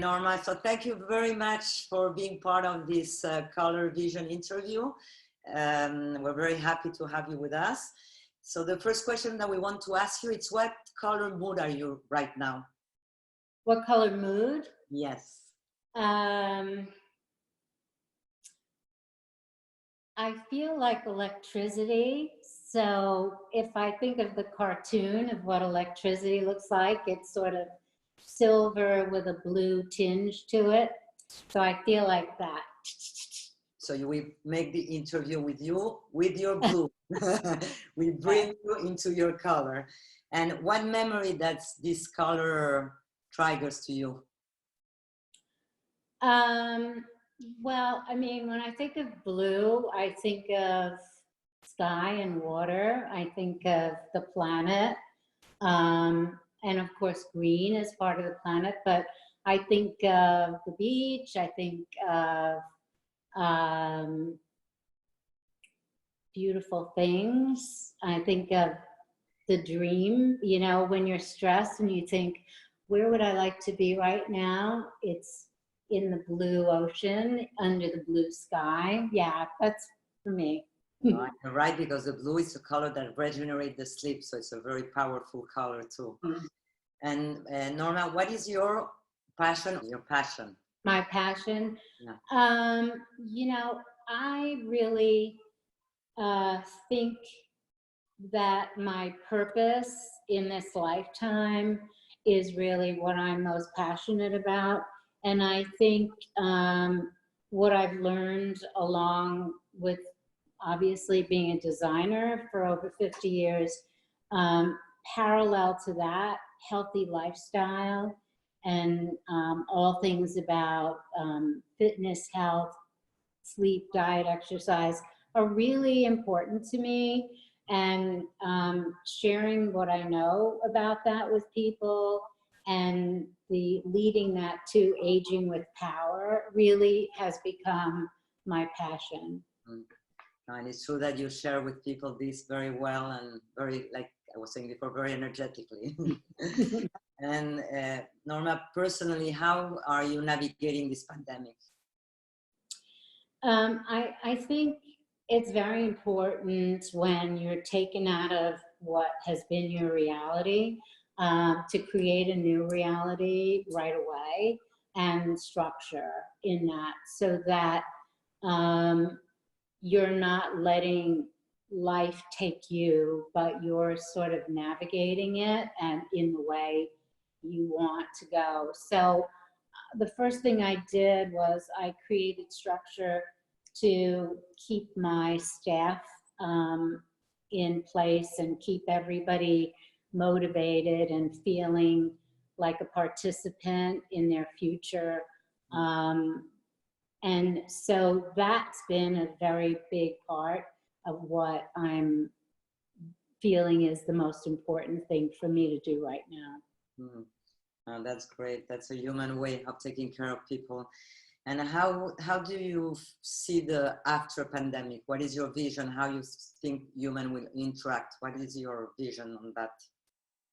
Norma, so thank you very much for being part of this Color Vision interview. We're very happy to have you with us. So the first question that we want to ask you is, what color mood are you right now? What color mood? Yes. I feel like electricity. So if I think of the cartoon of what electricity looks like, it's sort of silver with a blue tinge to it. So I feel like that. So we make the interview with you with your blue. We bring you into your color. And what memory does this color triggers to you? Well, I mean, when I think of blue, I think of sky and water. I think of the planet. And of course, green is part of the planet, but I think of the beach. I think of beautiful things. I think of the dream, you know, when you're stressed and you think, where would I like to be right now? It's in the blue ocean, under the blue sky. Yeah, that's for me. Right, because the blue is a color that regenerates the sleep, so it's a very powerful color too. And Norma, what is your passion? Your passion? My passion? Yeah. You know, I really think that my purpose in this lifetime is really what I'm most passionate about. And I think what I've learned along with obviously being a designer for over 50 years, parallel to that, healthy lifestyle and all things about fitness, health, sleep, diet, exercise are really important to me. And sharing what I know about that with people and the leading that to aging with power really has become my passion. And it's true that you share with people this very well and very, like I was saying before, very energetically. And Norma, personally, how are you navigating this pandemic? I think it's very important when you're taken out of what has been your reality to create a new reality right away and structure in that so that you're not letting life take you, but you're sort of navigating it and in the way you want to go. So the first thing I did was I created structure to keep my staff in place and keep everybody motivated and feeling like a participant in their future. And so that's been a very big part of what I'm feeling is the most important thing for me to do right now. That's great. That's a human way of taking care of people. And how do you see the after pandemic? What is your vision? How you think human will interact? What is your vision on that?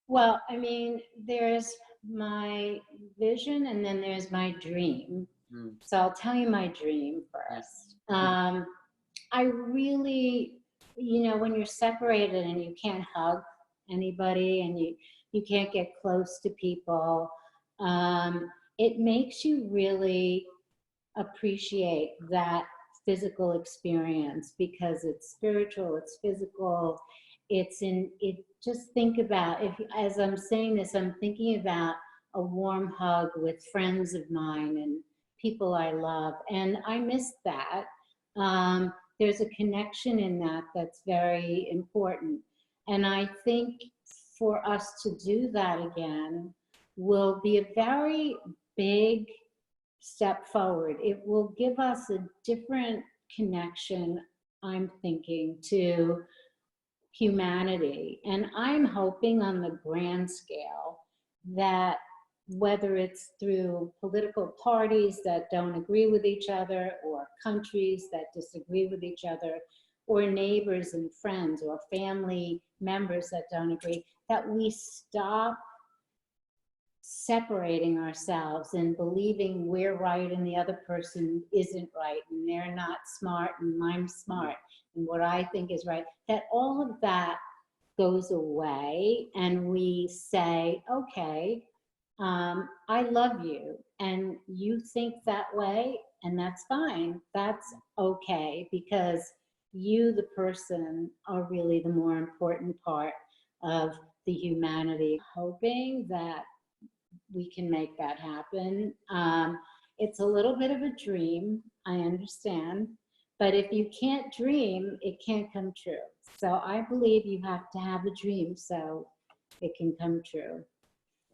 Well, I mean, there's my vision and then there's my dream. So I'll tell you my dream first. I really, you know, when you're separated and you can't hug anybody and you can't get close to people, it makes you really appreciate that physical experience because it's spiritual, it's physical, just think about, as I'm saying this, I'm thinking about a warm hug with friends of mine and people I love, and I miss that. There's a connection in that that's very important. And I think for us to do that again will be a very big step forward. It will give us a different connection, I'm thinking, to humanity. And I'm hoping on the grand scale that whether it's through political parties that don't agree with each other, or countries that disagree with each other, or neighbors and friends or family members that don't agree, that we stop separating ourselves and believing we're right and the other person isn't right and they're not smart and I'm smart and what I think is right, that all of that goes away and we say, okay, I love you and you think that way and that's fine. That's okay because you, the person, are really the more important part of the humanity. Hoping that we can make that happen. It's a little bit of a dream, I understand, but if you can't dream, it can't come true. So I believe you have to have a dream so it can come true.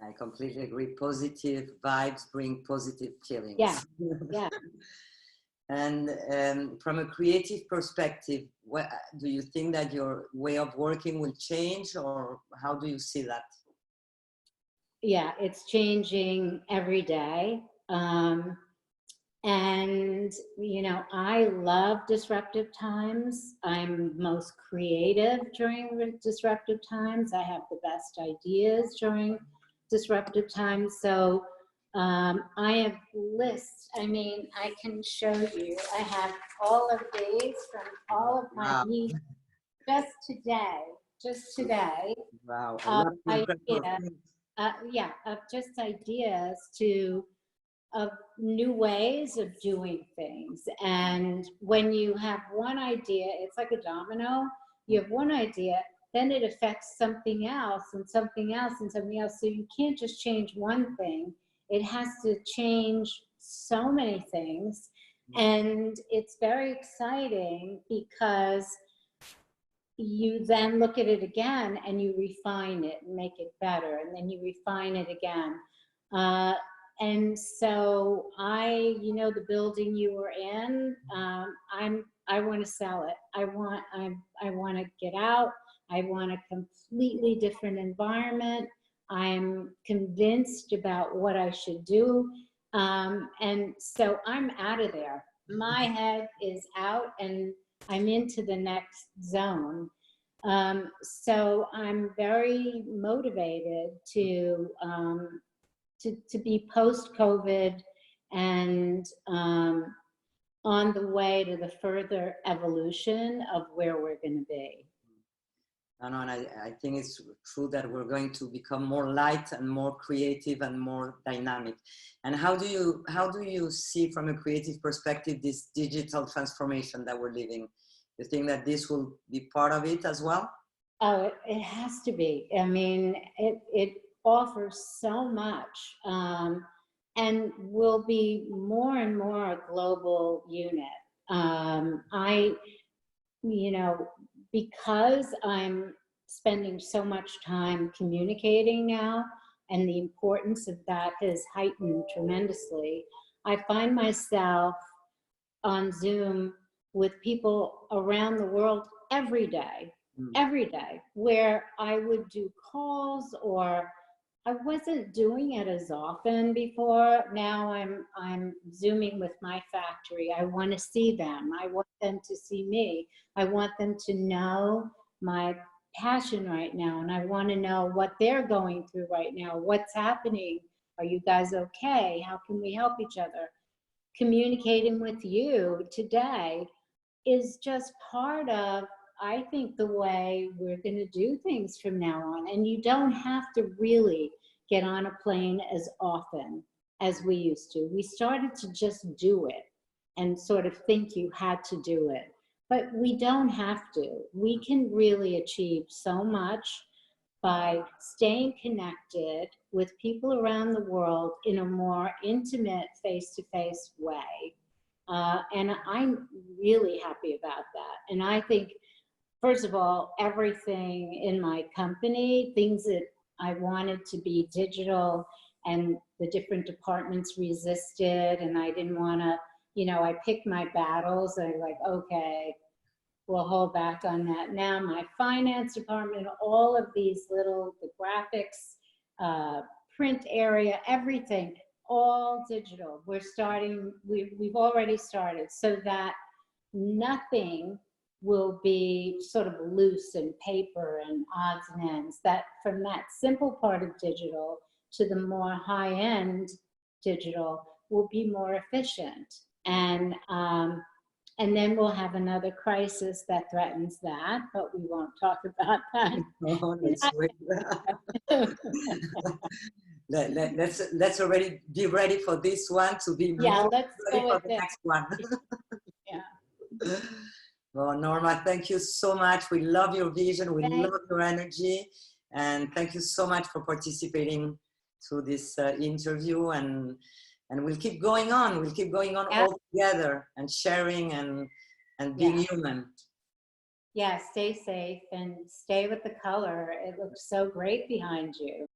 I completely agree. Positive vibes bring positive feelings. Yeah, yeah. And from a creative perspective, what, do you think that your way of working will change, or how do you see that? Yeah, it's changing every day. And, you know, I love disruptive times. I'm most creative during disruptive times. I have the best ideas during disruptive times. So I have lists. I mean, I can show you. I have all of these from all of my needs just today. Wow. Yeah, of just ideas of new ways of doing things. And when you have one idea, it's like a domino. You have one idea, then it affects something else and something else and something else. So you can't just change one thing. It has to change so many things. And it's very exciting because you then look at it again and you refine it and make it better. And then you refine it again. And so you know, the building you were in, I want to sell it. I want to get out. I want a completely different environment. I'm convinced about what I should do. And so I'm out of there. My head is out and I'm into the next zone. So I'm very motivated to be post-COVID and on the way to the further evolution of where we're going to be. And I think it's true that we're going to become more light and more creative and more dynamic. And how do you see from a creative perspective this digital transformation that we're living? You think that this will be part of it as well? Oh, it has to be. I mean, it offers so much and will be more and more a global unit. You know, because I'm spending so much time communicating now and the importance of that has heightened tremendously, I find myself on Zoom with people around the world every day, where I would do calls or I wasn't doing it as often before. Now I'm Zooming with my factory. I want to see them. I want them to see me. I want them to know my passion right now. And I want to know what they're going through right now. What's happening? Are you guys okay? How can we help each other? Communicating with you today is just part of, I think, the way we're going to do things from now on. And you don't have to really get on a plane as often as we used to. We started to just do it and sort of think you had to do it. But we don't have to. We can really achieve so much by staying connected with people around the world in a more intimate, face-to-face way. And I'm really happy about that. And I think, first of all, everything in my company, things that I wanted to be digital and the different departments resisted, and I didn't want to, you know, I picked my battles. I like, okay, we'll hold back on that. Now my finance department, all of these little, the graphics, print area, everything, all digital. We're starting, we've already started so that nothing will be sort of loose and paper and odds and ends. That from that simple part of digital to the more high-end digital will be more efficient. And then we'll have another crisis that threatens that, but we won't talk about that. Oh, let's already be ready for this one to be more ready for the next one. Yeah. Well, Norma, thank you so much. We love your vision. We love your energy. And thank you so much for participating to this interview. And we'll keep going on. We'll keep going on all together and sharing and being human. Yeah, stay safe and stay with the color. It looks so great behind you.